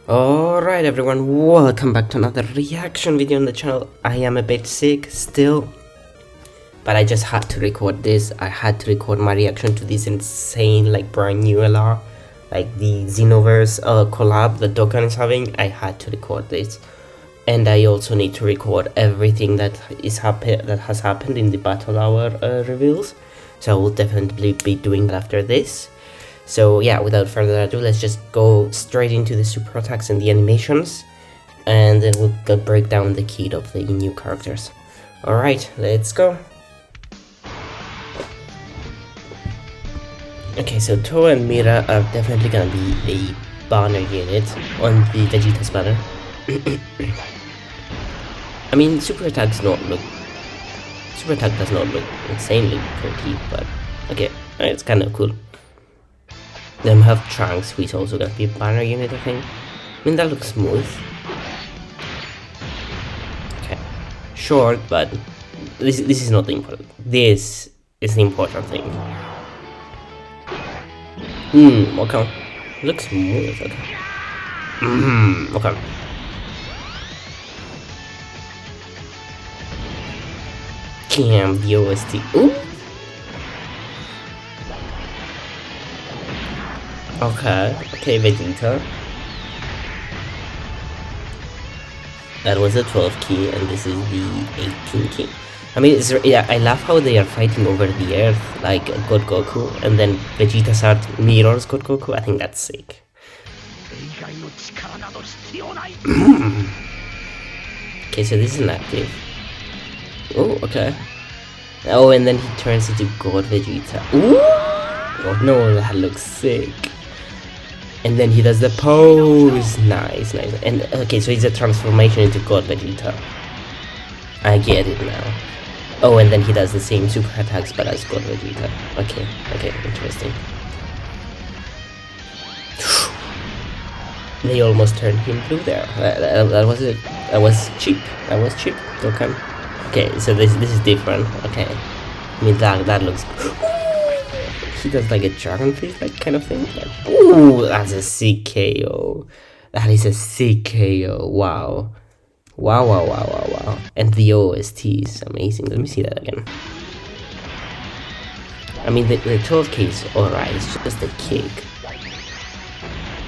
Alright everyone, welcome back to another reaction video on the channel. I am a bit sick still, but I just had to record this. I had to record my reaction to this insane, brand new LR, the Xenoverse collab that Dokkan is having. I had to record this. And I also need to record everything that has happened in the Battle Hour reveals. So I will definitely be doing that after this. So yeah, without further ado, let's just go straight into the super attacks and the animations, and then we'll break down the key of the new characters. Alright, let's go. Okay, so Toa and Mira are definitely gonna be a banner unit on the Vegeta's banner. I mean, super attack does not look insanely pretty, but okay, it's kind of cool. Then we have Trunks, who is also gonna be a banner unit, I think. I mean, that looks smooth. Okay, short, but this is not the important. This is the important thing. Okay, looks smooth. Okay. Okay. Damn, the OST. Ooh. Okay, Vegeta. That was a 12 key, and this is the 18 key. I mean, I love how they are fighting over the earth, like God Goku, and then Vegeta start mirrors God Goku. I think that's sick. Okay, so this is an active. Oh, okay. Oh, and then he turns into God Vegeta. Ooh! Oh no, that looks sick. And then he does the pose. Nice. And okay, so it's a transformation into God Vegeta. I get it now. Oh, and then he does the same super attacks but as God Vegeta. Okay, interesting. They almost turned him blue there. That was it. That was cheap. Dokkan. Okay, so this is different. Okay. I mean, that looks... He does like a dragon face, kind of thing. Ooh, that's a sick KO. That is a sick KO. Wow. And the OST is amazing. Let me see that again. I mean, the 12k is alright. It's just a kick.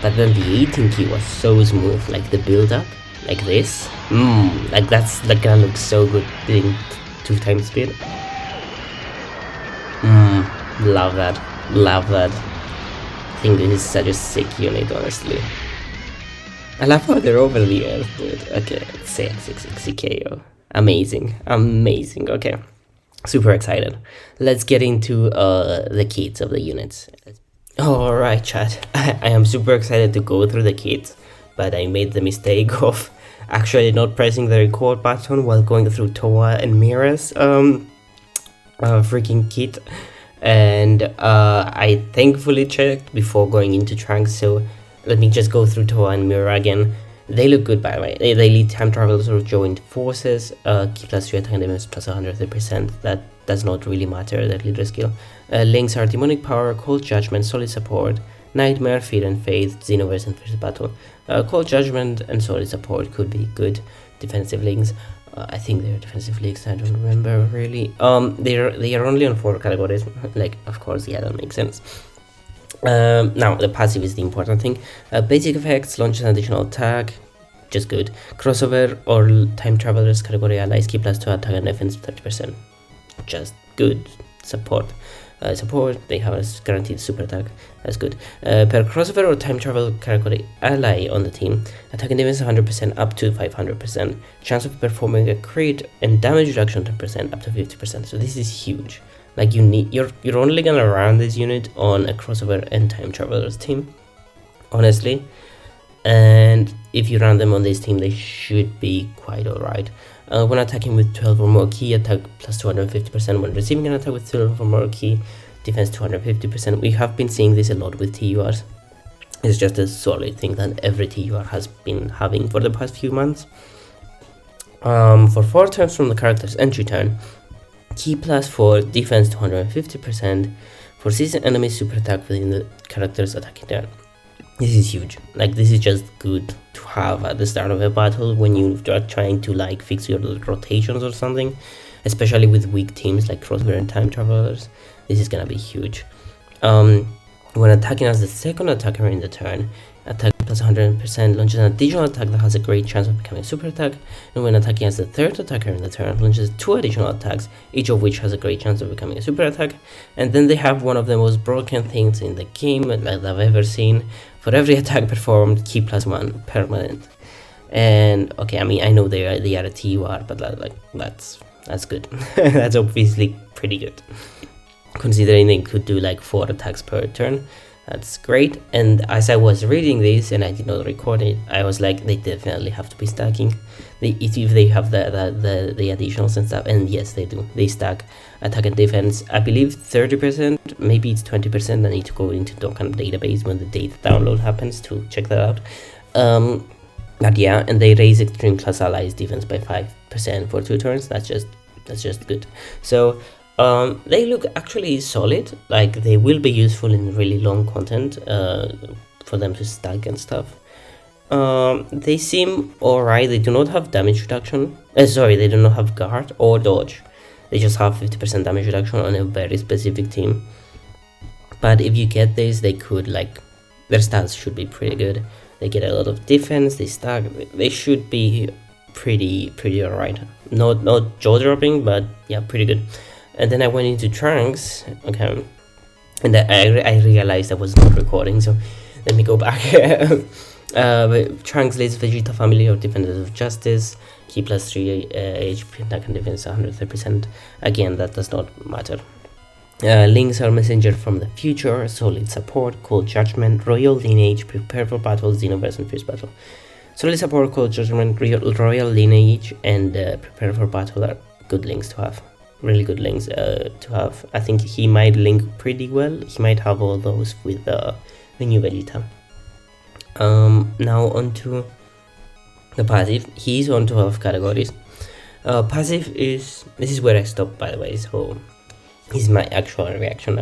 But then the 18 key was so smooth. Like the build up, like this. That's gonna look so good doing 2 times speed. Love that. I think this is such a sick unit, honestly. I love how they're over the earth, dude. Okay, 6 KO. Amazing. Okay, super excited. Let's get into the kits of the units. Alright, chat. I am super excited to go through the kits, but I made the mistake of actually not pressing the record button while going through Toa and Mira's freaking kit. And I thankfully checked before going into Trunks, so let me just go through Toa and Mira again. They look good, by the way. They lead time travelers or joined forces, key plus 3 attack and defense plus 130%. That does not really matter, that leader skill. Links are Demonic Power, Cold Judgment, Solid Support, Nightmare, Fear and Faith, Xenoverse and First Battle. Cold Judgment and Solid Support could be good defensive links. I think they're defensive leagues, I don't remember really. They are only on 4 categories, of course, yeah, that makes sense. Now, the passive is the important thing. Basic effects, launches an additional attack, just good. Crossover or time travelers category allies, key plus 2 attack and defense 30%, just good. Support, they have a guaranteed super attack, that's good. Per crossover or time travel category ally on the team, attack and defense 100% up to 500%, chance of performing a crit and damage reduction 10% up to 50%. So this is huge. You're only gonna run this unit on a crossover and time travelers team, honestly. And if you run them on this team, they should be quite alright. When attacking with 12 or more key, attack plus 250%. When receiving an attack with 12 or more key, defense 250%. We have been seeing this a lot with TURs. It's just a solid thing that every TUR has been having for the past few months. For 4 turns from the character's entry turn, key plus 4, defense 250%. For season enemy super attack within the character's attacking turn. This is huge. Like, this is just good to have at the start of a battle when you are trying to like fix your rotations or something, especially with weak teams like Crossover and Time Travelers. This is gonna be huge. When attacking as the second attacker in the turn, attack plus 100% launches an additional attack that has a great chance of becoming a super attack, and when attacking as the third attacker in the turn, launches 2 additional attacks, each of which has a great chance of becoming a super attack. And then they have one of the most broken things in the game that I've ever seen. For every attack performed, key plus 1 permanent. And okay, I mean, I know they are a TUR, but that's good. That's obviously pretty good, considering they could do like 4 attacks per turn. That's great. And as I was reading this and I did not record it, I was like, they definitely have to be stacking. If they have the additionals and stuff, and yes, they do. They stack attack and defense. I believe 30%, maybe it's 20%. I need to go into dokkan database when the data download happens to check that out. But yeah, and they raise extreme class allies defense by 5% for 2 turns. That's just good. So they look actually solid. Like, they will be useful in really long content for them to stack and stuff. They seem alright. They do not have damage reduction. Sorry, they do not have guard or dodge. They just have 50% damage reduction on a very specific team. But if you get this, they could, like, their stats should be pretty good. They get a lot of defense. They stack. They should be pretty alright. Not jaw dropping, but yeah, pretty good. And then I went into Trunks, okay, and I realized I was not recording, so let me go back. Trunks leads Vegeta family of Defenders of Justice, key plus 3 HP, attack and defense 130%. Again, that does not matter. Links are messenger from the future, solid support, cold judgment, royal lineage, prepare for battle, Xenoverse and fierce battle. Solid support, cold judgment, royal lineage, and prepare for battle are good links to have. Really good links to have. I think he might link pretty well. He might have all those with the new Vegeta. Now onto the passive. He's on 12 categories. Passive is, this is where I stopped, by the way, so this is my actual reaction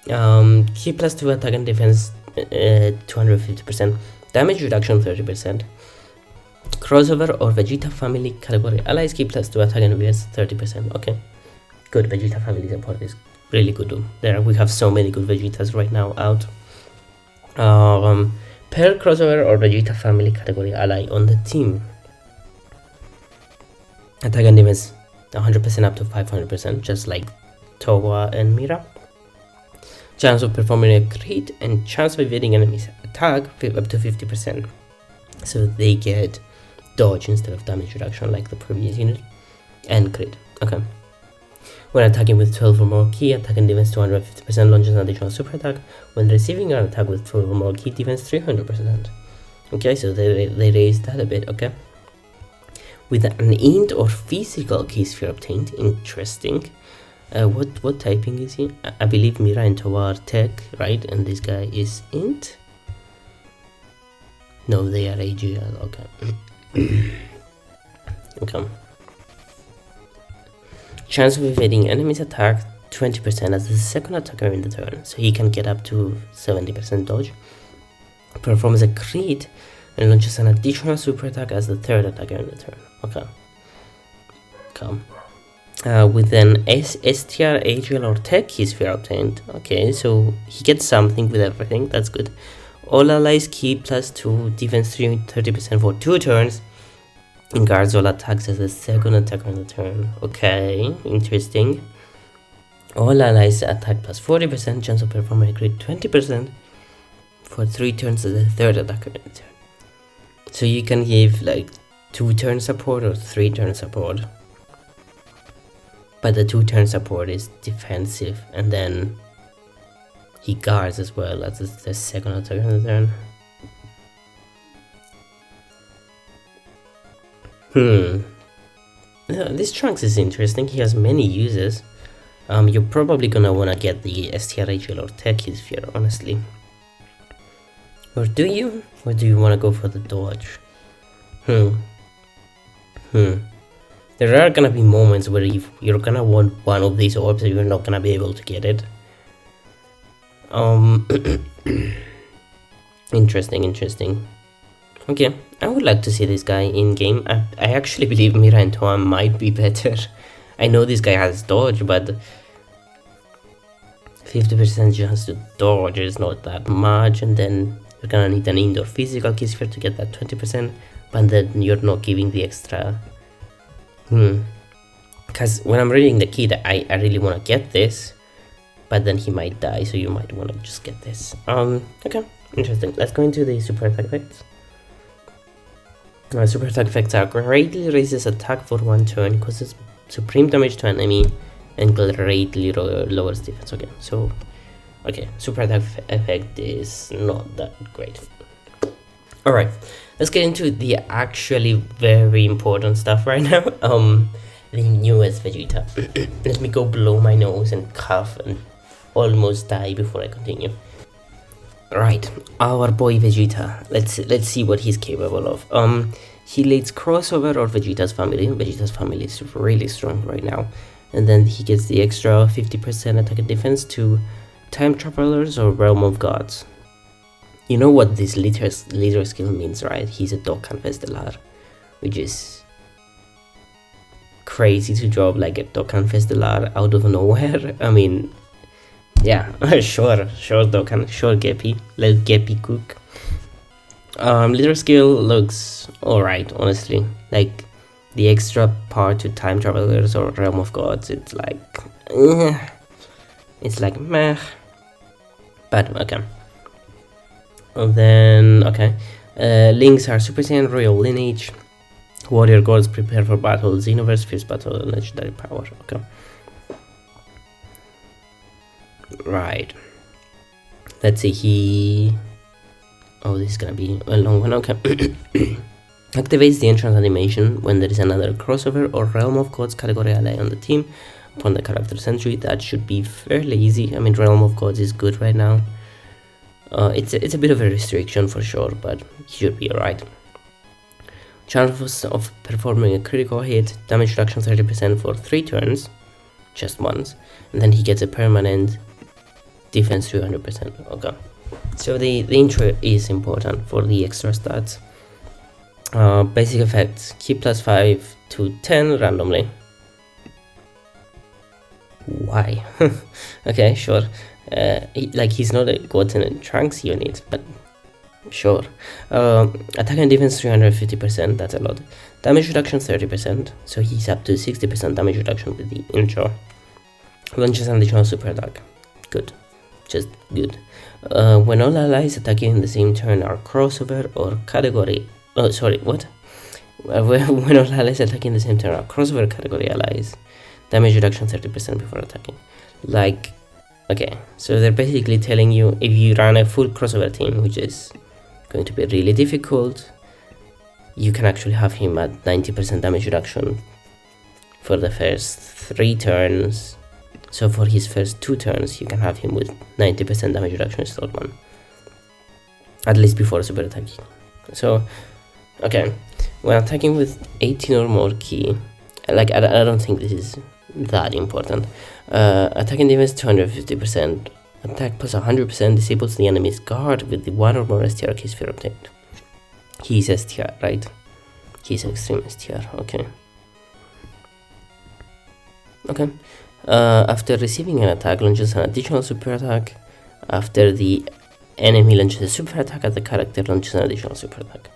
now. Key plus 2 attack and defense 250%, damage reduction 30%. Crossover or Vegeta family category allies, key plus 2 attack and defense 30%. Okay, good. Vegeta family support is really good. There we have so many good Vegetas right now out. Per crossover or Vegeta family category ally on the team, attack and defense 100% up to 500%, just like Towa and Mira. Chance of performing a crit and chance of evading enemies attack up to 50%. So they get dodge instead of damage reduction like the previous unit, and crit. Okay. When attacking with 12 or more key, attack and defense 250%, launches an additional super attack. When receiving an attack with 12 or more key, defense 300%. Okay, so they raised that a bit. Okay. With an int or physical key sphere obtained, interesting. What typing is he? I believe Mira and Towa are tech, right? And this guy is int. No, they are AGL. Okay. Okay. Chance of evading enemy's attack 20% as the second attacker in the turn, so he can get up to 70% dodge. Performs a crit and launches an additional super attack as the third attacker in the turn. Okay. Come. With an STR, AGL or tech key sphere obtained. Okay, so he gets something with everything. That's good. All allies key plus 2, defense 30% for 2 turns. And guards all attacks as the second attacker in the turn. Okay, interesting. All allies attack plus 40%, chance of performing a crit 20% for 3 turns as the third attacker in the turn. So you can give like 2 turn support or 3 turn support. But the 2 turn support is defensive, and then he guards as well as the second attacker in the turn. This Trunks is interesting. He has many uses. You're probably gonna wanna get the STRHL or Tech Sphere, honestly. Or do you? Or do you wanna go for the dodge? There are gonna be moments where you're gonna want one of these orbs and you're not gonna be able to get it. Interesting. Okay, I would like to see this guy in game. I actually believe Mira and Toa might be better. I know this guy has dodge, but 50% chance to dodge is not that much, and then you're gonna need an indoor physical key sphere to get that 20%, but then you're not giving the extra. Because when I'm reading the kid, I really want to get this, but then he might die, so you might want to just get this. Okay, interesting. Let's go into the super attack effects. Super attack effects are greatly raises attack for 1 turn, causes supreme damage to enemy, and greatly lowers defense. Okay, so super attack effect is not that great. Alright, let's get into the actually very important stuff right now. The newest Vegeta. Let me go blow my nose and cough and almost die before I continue. Right, our boy Vegeta. Let's see what he's capable of. He leads crossover or Vegeta's family. Vegeta's family is really strong right now. And then he gets the extra 50% attack and defense to time travelers or realm of gods. You know what this leader skill means, right? He's a dokkanbattle, which is crazy to drop like a dokkanbattle out of nowhere. I mean, yeah, sure Dokkan, sure Geppy, let Geppy cook. Leader skill looks alright, honestly. Like the extra part to time travelers or realm of gods, it's like meh, but okay. And then links are Super Saiyan, Royal Lineage, Warrior Gods, Prepare for Battle, Xenoverse, Fierce Battle, and Legendary Power. Okay. Right. Let's see, this is gonna be a long one. Okay. Activates the entrance animation when there is another crossover or Realm of Gods category ally on the team upon the character's entry. That should be fairly easy. I mean, Realm of Gods is good right now. It's a bit of a restriction for sure, but he should be alright. Chance of performing a critical hit, damage reduction 30% for 3 turns, just once, and then he gets a permanent defense 300%. Okay, so the intro is important for the extra stats. Basic effects: key +5 to 10 randomly. Why? Okay, sure. He's not a Goten and Trunks unit, but sure. Attack and defense 350%, that's a lot. Damage reduction 30%, so he's up to 60% damage reduction with the intro. Launches an additional super attack. Good. Just good. When all allies attacking in the same turn are crossover or category. Oh, sorry, what? When all allies attacking in the same turn are crossover category allies, damage reduction 30% before attacking. Okay, so they're basically telling you if you run a full crossover team, which is going to be really difficult, you can actually have him at 90% damage reduction for the first 3 turns. So for his first 2 turns, you can have him with 90% damage reduction in slot 1. At least before super attacking. So, okay, when attacking with 18 or more key, I don't think this is that important. Attack and defense 250%. Attack plus 100% disables the enemy's guard with the 1 or more STR key sphere obtained. He's STR, right? He's extreme STR, okay. Okay. After receiving an attack, launches an additional super attack. After the enemy launches a super attack at the character, launches an additional super attack.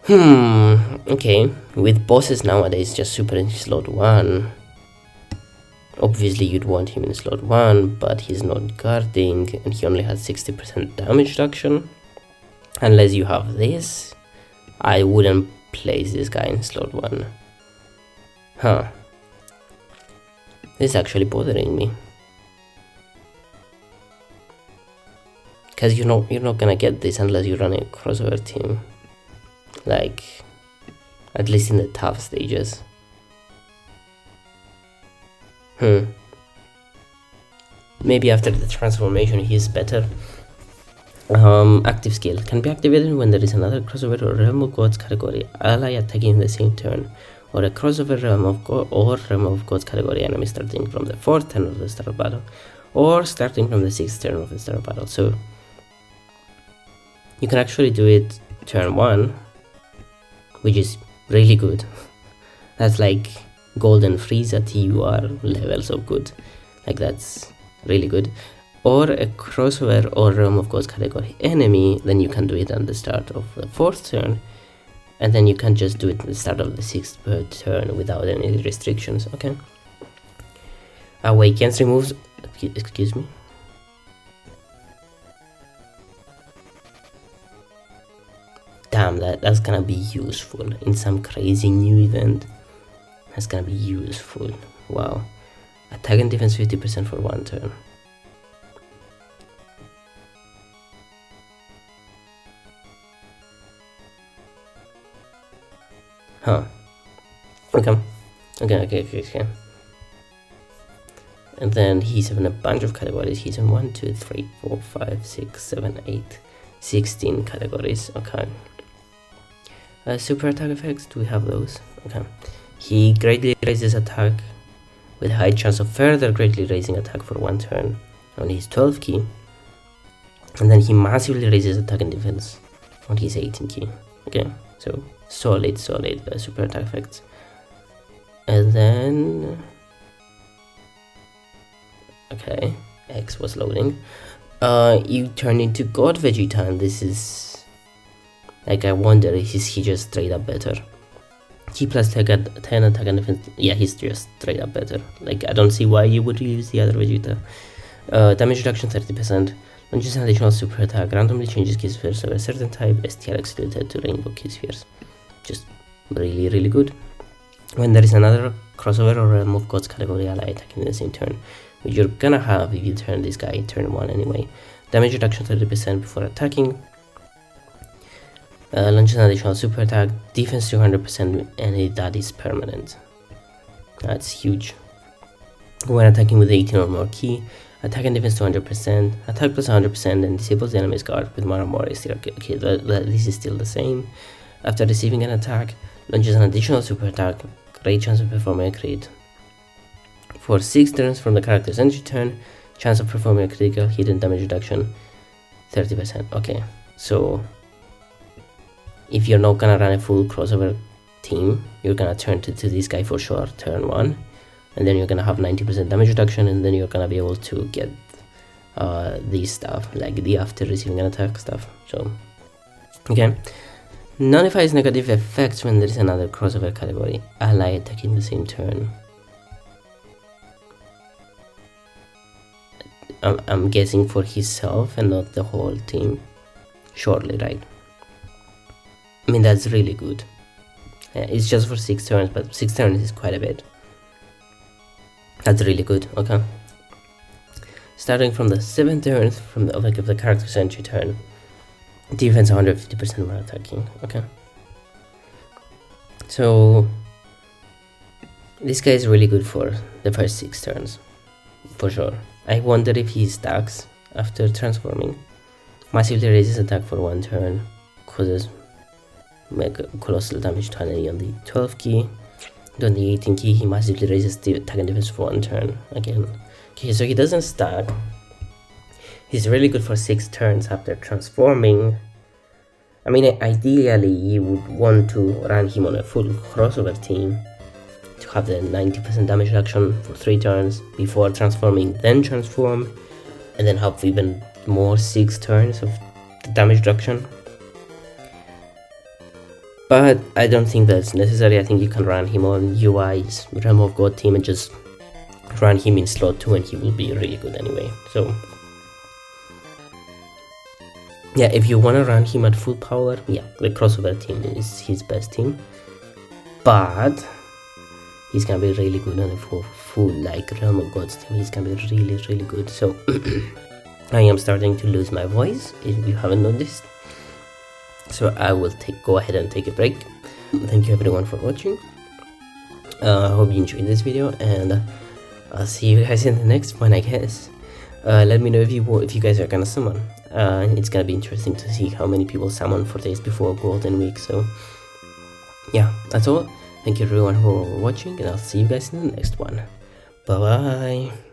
Okay. With bosses nowadays, just super in slot 1. Obviously, you'd want him in slot 1, but he's not guarding, and he only has 60% damage reduction. Unless you have this, I wouldn't place this guy in slot 1. Huh. This is actually bothering me. Because you're not gonna get this unless you run a crossover team. Like, at least in the tough stages. Maybe after the transformation he's better. Active skill can be activated when there is another crossover or Realm of Gods category ally attacking in the same turn, or a crossover Realm of Gods category enemy starting from the 4th turn of the start of battle, or starting from the 6th turn of the start of battle. So You can actually do it turn 1, which is really good. That's like golden Frieza TUR levels of good. Like, that's really good. Or a crossover or Realm of Gods category enemy, then you can do it on the start of the 4th turn, and then you can just do it at the start of the 6th per turn without any restrictions. Okay. Awakens removes, excuse me. Damn, that's gonna be useful in some crazy new event. That's gonna be useful. Wow. Attack and defense 50% for 1 turn. Huh. Okay. And then he's having a bunch of categories. He's in 1, 2, 3, 4, 5, 6, 7, 8, 16 categories. Okay. Super attack effects, do we have those? Okay. He greatly raises attack with high chance of further greatly raising attack for 1 turn on his 12 key. And then he massively raises attack and defense on his 18 key. Okay, so solid super attack effects. And then, okay, X was loading. You turn into God Vegeta, and this is like, I wonder, is he just straight up better? Key plus 10 attack and defense. Yeah, he's just straight up better. Like, I don't see why you would use the other Vegeta. Damage reduction 30%. Launches an additional super attack. Randomly changes key spheres of a certain type. STR excluded to rainbow key spheres. Just really good. When there is another crossover or Realm of Gods category ally attacking in the same turn, which you're gonna have if you turn this guy turn 1 anyway. Damage reduction 30% before attacking. Launches an additional super attack. Defense 200%, and that is permanent. That's huge. When attacking with 18 or more key, attack and defense 200%, attack plus 100%, and disables the enemy's guard with more and more. Okay, this is still the same. After receiving an attack, launches an additional super attack. Great chance of performing a crit. For 6 turns from the character's entry turn, chance of performing a critical hit and damage reduction 30%. Okay, so if you're not gonna run a full crossover team, you're gonna turn to this guy for sure, turn 1, and then you're gonna have 90% damage reduction, and then you're gonna be able to get this stuff, like the after receiving an attack stuff. So, okay. Nullifies negative effects when there is another crossover category ally attacking the same turn. I'm guessing for himself and not the whole team. Surely, right? I mean, that's really good. It's just for 6 turns, but 6 turns is quite a bit. That's really good. Okay. Starting from the 7th turn, from the character's entry turn, defense 150% more attacking. Okay. So this guy is really good for the first 6 turns, for sure. I wonder if he stacks after transforming. Massively raises attack for 1 turn, causes mega colossal damage to an enemy on the 12 key. On the 18 key, he massively raises the attack and defense for 1 turn again. Okay, so he doesn't stack. He's really good for 6 turns after transforming. I mean, ideally you would want to run him on a full crossover team to have the 90% damage reduction for 3 turns before transforming, then transform, and then have even more 6 turns of the damage reduction. But I don't think that's necessary. I think you can run him on UI's Realm of God team and just run him in slot 2 and he will be really good anyway. So yeah, if you want to run him at full power, yeah, the crossover team is his best team. But he's gonna be really good on a full like Realm of Gods team. He's gonna be really good. So I am starting to lose my voice, if you haven't noticed. So I will go ahead and take a break. Thank you everyone for watching. I hope you enjoyed this video, and I'll see you guys in the next one, I guess. Let me know if you guys are gonna summon. It's gonna be interesting to see how many people summon 4 days before Golden Week. So yeah, that's all. Thank you everyone for watching, and I'll see you guys in the next one. Bye bye.